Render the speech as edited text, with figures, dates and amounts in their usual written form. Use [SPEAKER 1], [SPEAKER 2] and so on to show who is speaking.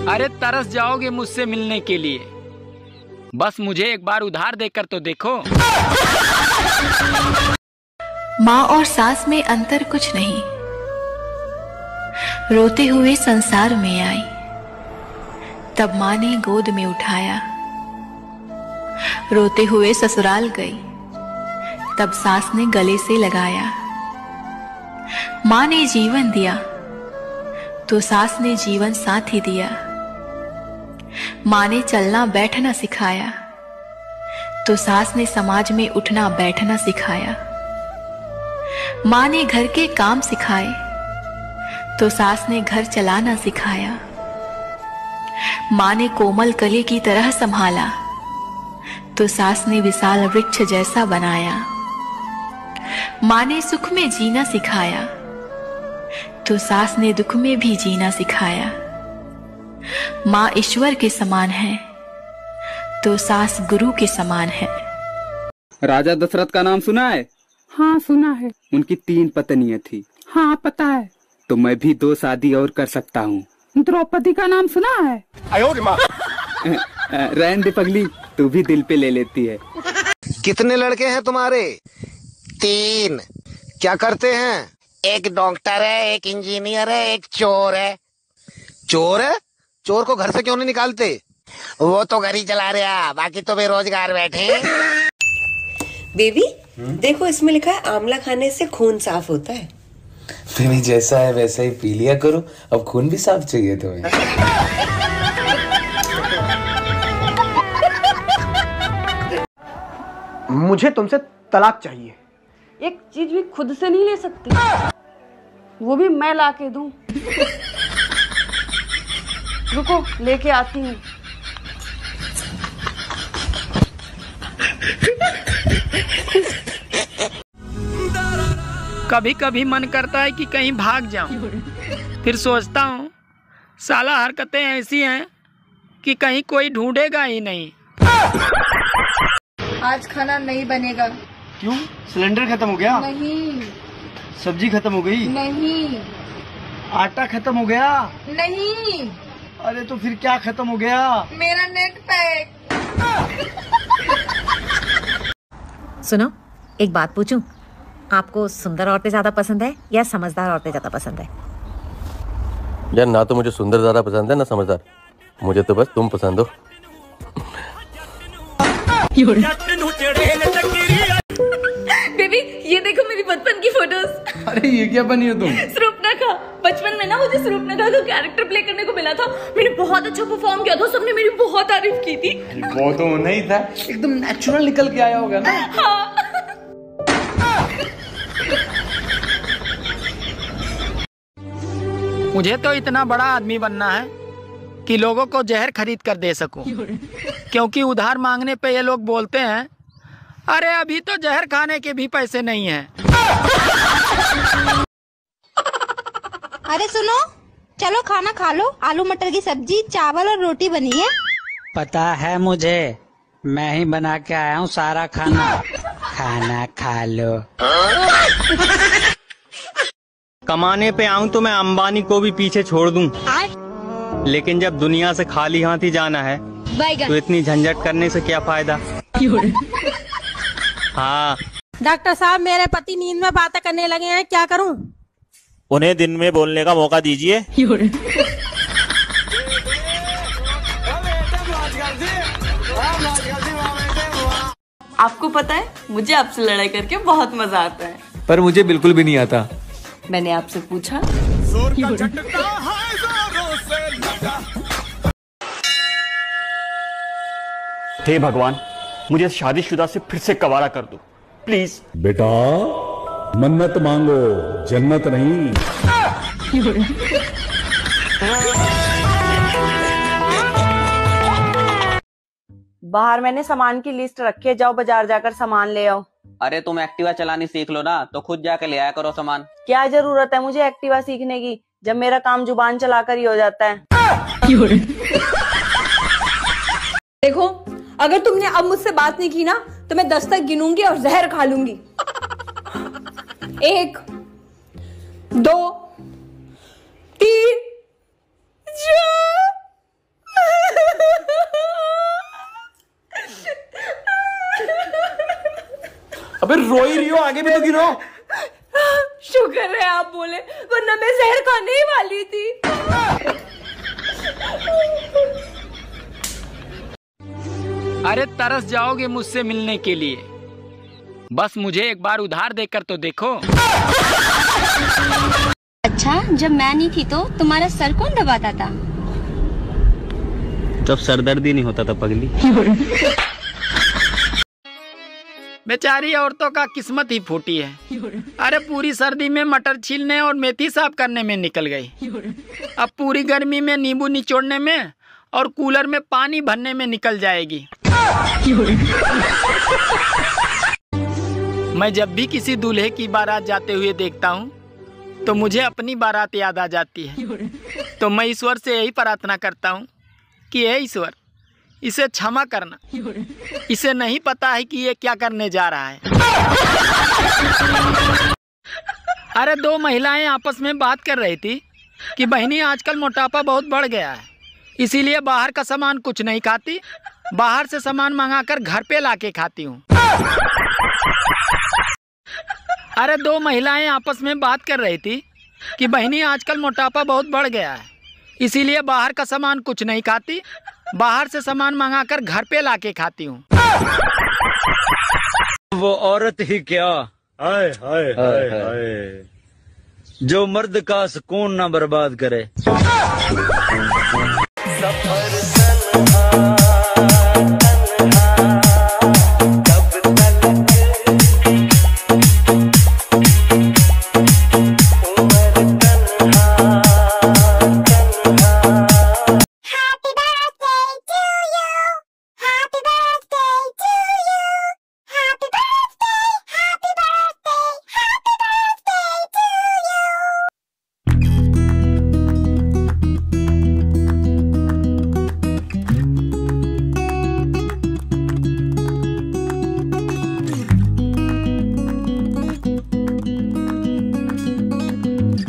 [SPEAKER 1] अरे तरस जाओगे मुझसे मिलने के लिए, बस मुझे एक बार उधार देकर तो देखो।
[SPEAKER 2] माँ और सास में अंतर कुछ नहीं, रोते हुए संसार में आई, तब माँ ने गोद में उठाया। रोते हुए ससुराल गई, तब सास ने गले से लगाया। माँ ने जीवन दिया तो सास ने जीवन साथ ही दिया। माँ ने चलना बैठना सिखाया तो सास ने समाज में उठना बैठना सिखाया। माँ ने घर के काम सिखाए तो सास ने घर चलाना सिखाया। माँ ने कोमल कली की तरह संभाला तो सास ने विशाल वृक्ष जैसा बनाया। माँ ने सुख में जीना सिखाया तो सास ने दुख में भी जीना सिखाया। माँ ईश्वर के समान है तो सास गुरु के समान है।
[SPEAKER 3] राजा दशरथ का नाम सुना है?
[SPEAKER 4] हाँ सुना है।
[SPEAKER 3] उनकी 3 पत्नियां थी।
[SPEAKER 4] हाँ पता है।
[SPEAKER 3] तो मैं भी 2 शादी और कर सकता हूँ।
[SPEAKER 4] द्रौपदी का नाम सुना है?
[SPEAKER 3] रहन दे पगली, तू भी दिल पे ले लेती है।
[SPEAKER 5] कितने लड़के हैं तुम्हारे? 3। क्या करते हैं? एक डॉक्टर है, एक इंजीनियर है, एक चोर है। चोर है? चोर को घर से क्यों नहीं निकालते? वो तो घर ही चला रहा, बाकी तो बेरोजगार बैठे।
[SPEAKER 6] बेबी देखो, इसमें लिखा है आंवला खाने से खून साफ होता है।
[SPEAKER 7] तुम्हें जैसा है वैसा ही पी लिया करो, अब खून भी साफ चाहिए तुम्हें।
[SPEAKER 8] मुझे तुमसे तलाक चाहिए।
[SPEAKER 4] एक चीज भी खुद से नहीं ले सकती, वो भी मैं ला के दूं। रुको लेके आती हूँ।
[SPEAKER 1] कभी कभी मन करता है कि कहीं भाग जाऊं, फिर सोचता हूँ साला हरकतें ऐसी हैं कि कहीं कोई ढूंढेगा ही नहीं।
[SPEAKER 9] आज खाना नहीं बनेगा।
[SPEAKER 8] क्यों? सिलेंडर खत्म हो गया?
[SPEAKER 9] नहीं।
[SPEAKER 8] सब्जी खत्म हो गई?
[SPEAKER 9] नहीं।
[SPEAKER 8] आटा खत्म हो गया?
[SPEAKER 9] नहीं।
[SPEAKER 8] अरे तो फिर क्या खत्म हो गया?
[SPEAKER 9] मेरा नेट पैक।
[SPEAKER 10] सुनो, एक बात पूछूं, आपको सुंदर औरतें ज्यादा पसंद है या समझदार औरतें ज्यादा पसंद है?
[SPEAKER 7] यार ना तो मुझे सुंदर ज्यादा पसंद है ना समझदार, मुझे तो बस तुम पसंद हो।
[SPEAKER 9] बेबी ये देखो मेरी बचपन की फोटोज।
[SPEAKER 7] अरे ये क्या बनी हो तुम?
[SPEAKER 9] सुरूपनखा। बचपन में ना मुझे सुरूपनखा का कैरेक्टर प्ले करने को मिला था। मैंने बहुत अच्छा परफॉर्म किया था, सबने मेरी बहुत तारीफ की थी।
[SPEAKER 7] वो तो नहीं था, एकदम नेचुरल निकल के आया होगा ना।
[SPEAKER 9] हाँ।
[SPEAKER 1] मुझे तो इतना बड़ा आदमी बनना है कि लोगों को जहर खरीद कर दे सकूं, क्योंकि उधार मांगने पे ये लोग बोलते हैं अरे अभी तो जहर खाने के भी पैसे नहीं हैं।
[SPEAKER 11] अरे सुनो, चलो खाना खा लो। आलू मटर की सब्जी, चावल और रोटी बनी है।
[SPEAKER 12] पता है मुझे, मैं ही बना के आया हूँ सारा खाना। खाना खा लो।
[SPEAKER 13] कमाने पे आऊं तो मैं अंबानी को भी पीछे छोड़ दूं, लेकिन जब दुनिया से खाली हाथ ही जाना है तो इतनी झंझट करने से क्या फायदा। हाँ
[SPEAKER 11] डॉक्टर साहब, मेरे पति नींद में बातें करने लगे हैं, क्या करूं?
[SPEAKER 13] उन्हें दिन में बोलने का मौका दीजिए।
[SPEAKER 6] आपको पता है मुझे आपसे लड़ाई करके बहुत मजा आता है।
[SPEAKER 7] पर मुझे बिल्कुल भी नहीं आता।
[SPEAKER 6] मैंने आपसे पूछा।
[SPEAKER 13] हे भगवान, मुझे शादीशुदा से फिर से कवारा कर दो प्लीज।
[SPEAKER 14] बेटा मन्नत मांगो, जन्नत नहीं।
[SPEAKER 6] बाहर मैंने सामान की लिस्ट रखी है, जाओ बाजार जाकर सामान ले आओ।
[SPEAKER 15] अरे तुम एक्टिवा चलानी सीख लो ना, तो खुद जाकर ले आया करो सामान।
[SPEAKER 6] क्या जरूरत है मुझे एक्टिवा सीखने की, जब मेरा काम जुबान चलाकर ही हो जाता है।
[SPEAKER 9] देखो, अगर तुमने अब मुझसे बात नहीं की ना तो मैं 10 तक गिनूंगी और जहर खा लूंगी। 1 2 3 4
[SPEAKER 16] अबे रो ही रही हो, आगे भी तो गिनो।
[SPEAKER 9] शुक्र है आप बोले, वरना मैं जहर खाने ही वाली थी।
[SPEAKER 1] अरे तरस जाओगे मुझसे मिलने के लिए, बस मुझे एक बार उधार देकर तो देखो।
[SPEAKER 17] अच्छा, जब मैं नहीं थी तो तुम्हारा सर कौन दबाता था?
[SPEAKER 13] जब सरदर्द ही नहीं होता था पगली।
[SPEAKER 1] बेचारी औरतों का किस्मत ही फूटी है। अरे पूरी सर्दी में मटर छीलने और मेथी साफ करने में निकल गई, अब पूरी गर्मी में नींबू निचोड़ने में और कूलर में पानी भरने में निकल जाएगी। मैं जब भी किसी दूल्हे की बारात जाते हुए देखता हूँ तो मुझे अपनी बारात याद आ जाती है। तो मैं ईश्वर से यही प्रार्थना करता हूँ कि हे ईश्वर, इसे क्षमा करना, इसे नहीं पता है कि ये क्या करने जा रहा है। अरे दो महिलाएं आपस में बात कर रही थी कि बहनी आजकल मोटापा बहुत बढ़ गया है, इसीलिए बाहर का सामान कुछ नहीं खाती, बाहर से सामान मंगाकर घर पे लाके खाती हूँ। अरे दो महिलाएं आपस में बात कर रही थी कि बहनी आजकल मोटापा बहुत बढ़ गया है, इसीलिए बाहर का सामान कुछ नहीं खाती, बाहर से सामान मंगाकर घर पे लाके खाती हूँ।
[SPEAKER 18] वो औरत ही क्या, हाय हाय हाय हाय, जो मर्द का सुकून ना बर्बाद करे।